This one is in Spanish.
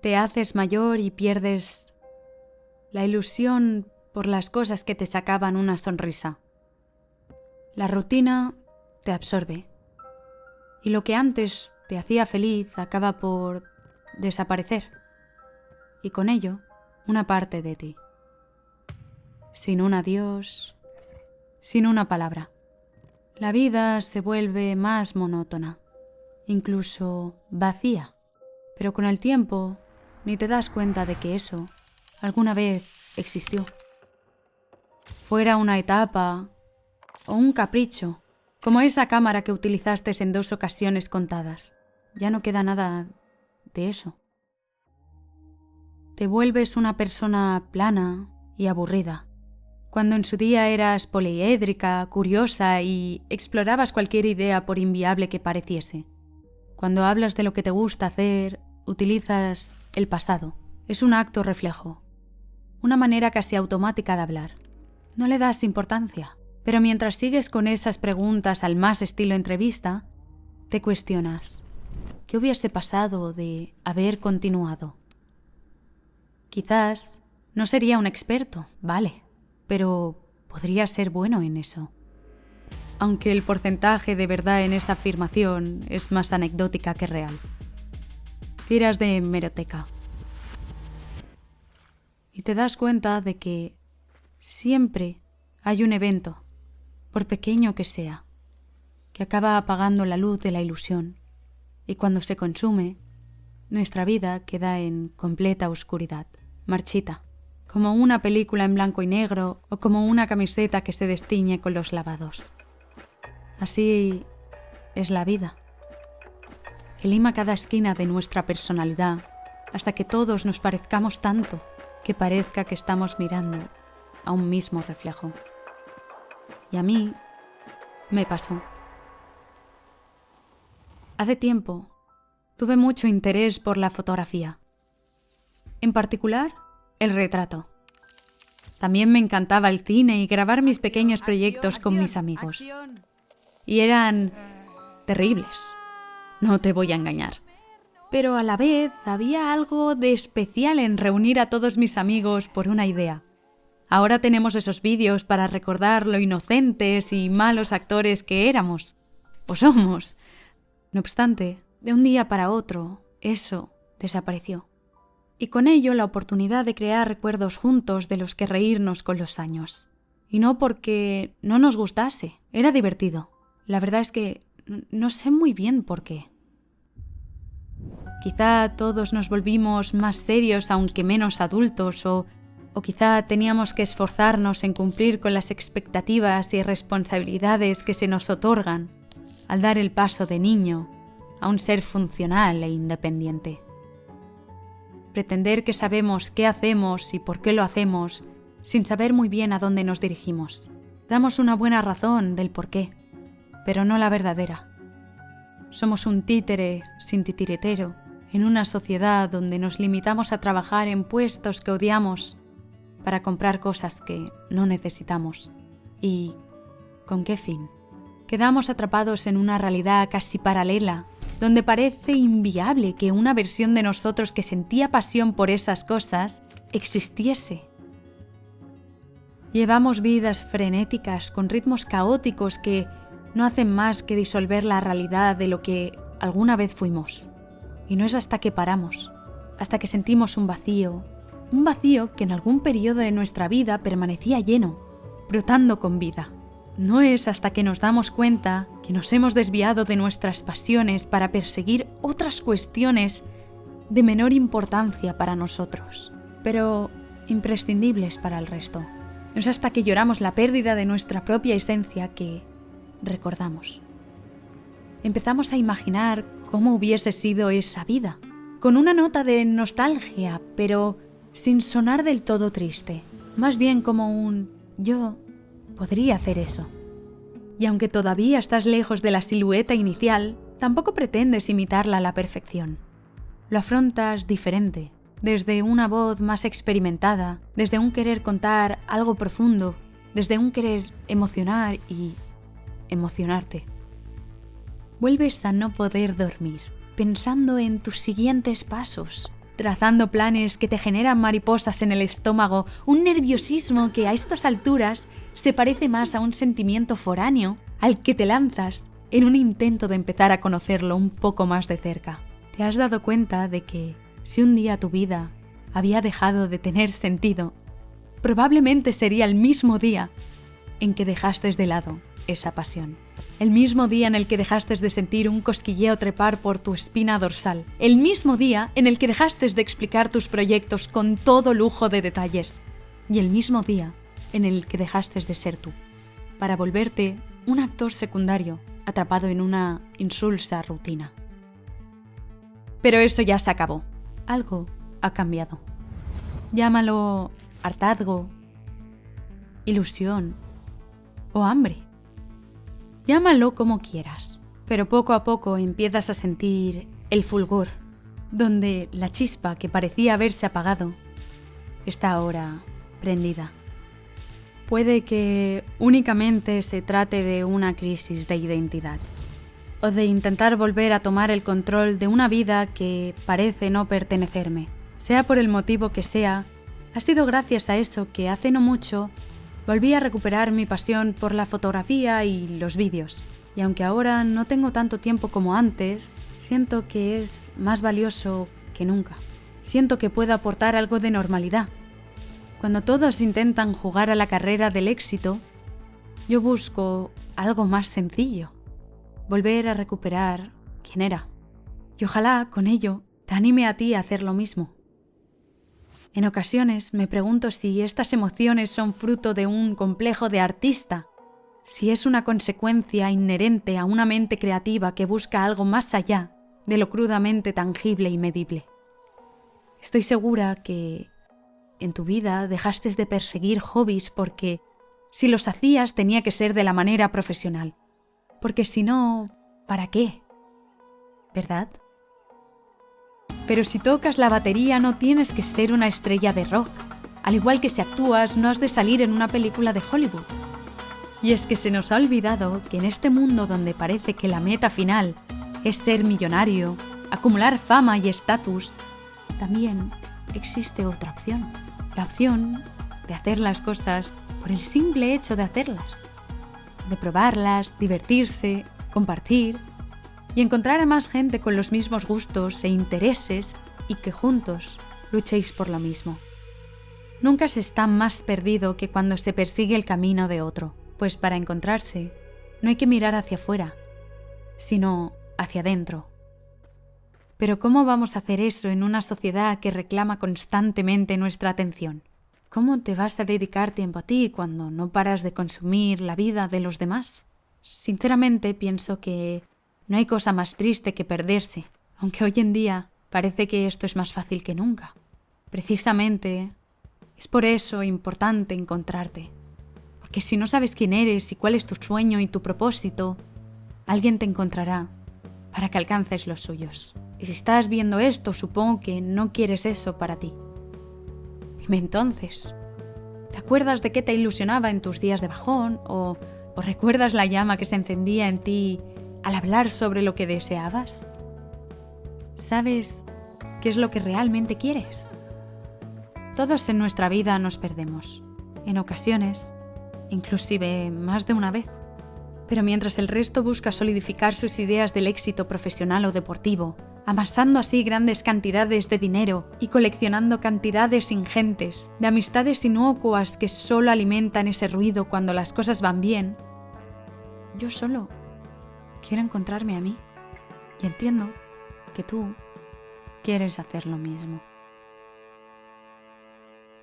Te haces mayor y pierdes la ilusión por las cosas que te sacaban una sonrisa. La rutina te absorbe y lo que antes te hacía feliz acaba por desaparecer y con ello una parte de ti. Sin un adiós, sin una palabra. La vida se vuelve más monótona, incluso vacía, pero con el tiempo ni te das cuenta de que eso alguna vez existió. Fuera una etapa o un capricho, como esa cámara que utilizaste en 2 ocasiones contadas. Ya no queda nada de eso. Te vuelves una persona plana y aburrida. Cuando en su día eras poliédrica, curiosa y explorabas cualquier idea por inviable que pareciese. Cuando hablas de lo que te gusta hacer, utilizas el pasado. Es un acto reflejo, una manera casi automática de hablar. No le das importancia, pero mientras sigues con esas preguntas al más estilo entrevista, te cuestionas, ¿qué hubiese pasado de haber continuado? Quizás no sería un experto, vale, pero podría ser bueno en eso. Aunque el porcentaje de verdad en esa afirmación es más anecdótica que real. Tiras de hemeroteca. Y te das cuenta de que siempre hay un evento, por pequeño que sea, que acaba apagando la luz de la ilusión, y cuando se consume, nuestra vida queda en completa oscuridad, marchita, como una película en blanco y negro o como una camiseta que se destiñe con los lavados. Así es la vida, que lima cada esquina de nuestra personalidad hasta que todos nos parezcamos tanto que parezca que estamos mirando a un mismo reflejo. Y a mí me pasó. Hace tiempo tuve mucho interés por la fotografía. En particular, el retrato. También me encantaba el cine y grabar mis pequeños proyectos con mis amigos. Y eran terribles, no te voy a engañar. Pero a la vez había algo de especial en reunir a todos mis amigos por una idea. Ahora tenemos esos vídeos para recordar lo inocentes y malos actores que éramos, o somos. No obstante, de un día para otro, eso desapareció. Y con ello la oportunidad de crear recuerdos juntos de los que reírnos con los años. Y no porque no nos gustase, era divertido. La verdad es que no sé muy bien por qué. Quizá todos nos volvimos más serios aunque menos adultos o quizá teníamos que esforzarnos en cumplir con las expectativas y responsabilidades que se nos otorgan al dar el paso de niño a un ser funcional e independiente. Pretender que sabemos qué hacemos y por qué lo hacemos sin saber muy bien a dónde nos dirigimos. Damos una buena razón del por qué, pero no la verdadera. Somos un títere sin titiritero en una sociedad donde nos limitamos a trabajar en puestos que odiamos para comprar cosas que no necesitamos. ¿Y con qué fin? Quedamos atrapados en una realidad casi paralela, donde parece inviable que una versión de nosotros que sentía pasión por esas cosas existiese. Llevamos vidas frenéticas con ritmos caóticos que no hacen más que disolver la realidad de lo que alguna vez fuimos. Y no es hasta que paramos, hasta que sentimos un vacío que en algún periodo de nuestra vida permanecía lleno, brotando con vida. No es hasta que nos damos cuenta que nos hemos desviado de nuestras pasiones para perseguir otras cuestiones de menor importancia para nosotros, pero imprescindibles para el resto. No es hasta que lloramos la pérdida de nuestra propia esencia que recordamos. Empezamos a imaginar cómo hubiese sido esa vida, con una nota de nostalgia, pero sin sonar del todo triste, más bien como un yo podría hacer eso. Y aunque todavía estás lejos de la silueta inicial, tampoco pretendes imitarla a la perfección. Lo afrontas diferente, desde una voz más experimentada, desde un querer contar algo profundo, desde un querer emocionar y emocionarte. Vuelves a no poder dormir, pensando en tus siguientes pasos, trazando planes que te generan mariposas en el estómago, un nerviosismo que a estas alturas se parece más a un sentimiento foráneo al que te lanzas en un intento de empezar a conocerlo un poco más de cerca. ¿Te has dado cuenta de que si un día tu vida había dejado de tener sentido, probablemente sería el mismo día en que dejaste de lado esa pasión? El mismo día en el que dejaste de sentir un cosquilleo trepar por tu espina dorsal. El mismo día en el que dejaste de explicar tus proyectos con todo lujo de detalles. Y el mismo día en el que dejaste de ser tú, para volverte un actor secundario atrapado en una insulsa rutina. Pero eso ya se acabó. Algo ha cambiado. Llámalo hartazgo, ilusión o hambre. Llámalo como quieras, pero poco a poco empiezas a sentir el fulgor, donde la chispa que parecía haberse apagado está ahora prendida. Puede que únicamente se trate de una crisis de identidad, o de intentar volver a tomar el control de una vida que parece no pertenecerme. Sea por el motivo que sea, ha sido gracias a eso que hace no mucho volví a recuperar mi pasión por la fotografía y los vídeos. Y aunque ahora no tengo tanto tiempo como antes, siento que es más valioso que nunca. Siento que puedo aportar algo de normalidad. Cuando todos intentan jugar a la carrera del éxito, yo busco algo más sencillo. Volver a recuperar quién era. Y ojalá, con ello, te anime a ti a hacer lo mismo. En ocasiones me pregunto si estas emociones son fruto de un complejo de artista, si es una consecuencia inherente a una mente creativa que busca algo más allá de lo crudamente tangible y medible. Estoy segura que en tu vida dejaste de perseguir hobbies porque si los hacías tenía que ser de la manera profesional. Porque si no, ¿para qué? ¿Verdad? Pero si tocas la batería no tienes que ser una estrella de rock. Al igual que si actúas, no has de salir en una película de Hollywood. Y es que se nos ha olvidado que en este mundo donde parece que la meta final es ser millonario, acumular fama y estatus, también existe otra opción. La opción de hacer las cosas por el simple hecho de hacerlas. De probarlas, divertirse, compartir y encontrar a más gente con los mismos gustos e intereses y que juntos luchéis por lo mismo. Nunca se está más perdido que cuando se persigue el camino de otro, pues para encontrarse no hay que mirar hacia afuera, sino hacia adentro. Pero ¿cómo vamos a hacer eso en una sociedad que reclama constantemente nuestra atención? ¿Cómo te vas a dedicar tiempo a ti cuando no paras de consumir la vida de los demás? Sinceramente pienso que no hay cosa más triste que perderse, aunque hoy en día parece que esto es más fácil que nunca. Precisamente es por eso importante encontrarte, porque si no sabes quién eres y cuál es tu sueño y tu propósito, alguien te encontrará para que alcances los suyos. Y si estás viendo esto, supongo que no quieres eso para ti. Dime entonces, ¿te acuerdas de qué te ilusionaba en tus días de bajón? ¿O recuerdas la llama que se encendía en ti al hablar sobre lo que deseabas? ¿Sabes qué es lo que realmente quieres? Todos en nuestra vida nos perdemos, en ocasiones, inclusive más de una vez. Pero mientras el resto busca solidificar sus ideas del éxito profesional o deportivo, amasando así grandes cantidades de dinero y coleccionando cantidades ingentes de amistades inocuas que solo alimentan ese ruido cuando las cosas van bien, yo solo quiero encontrarme a mí y entiendo que tú quieres hacer lo mismo.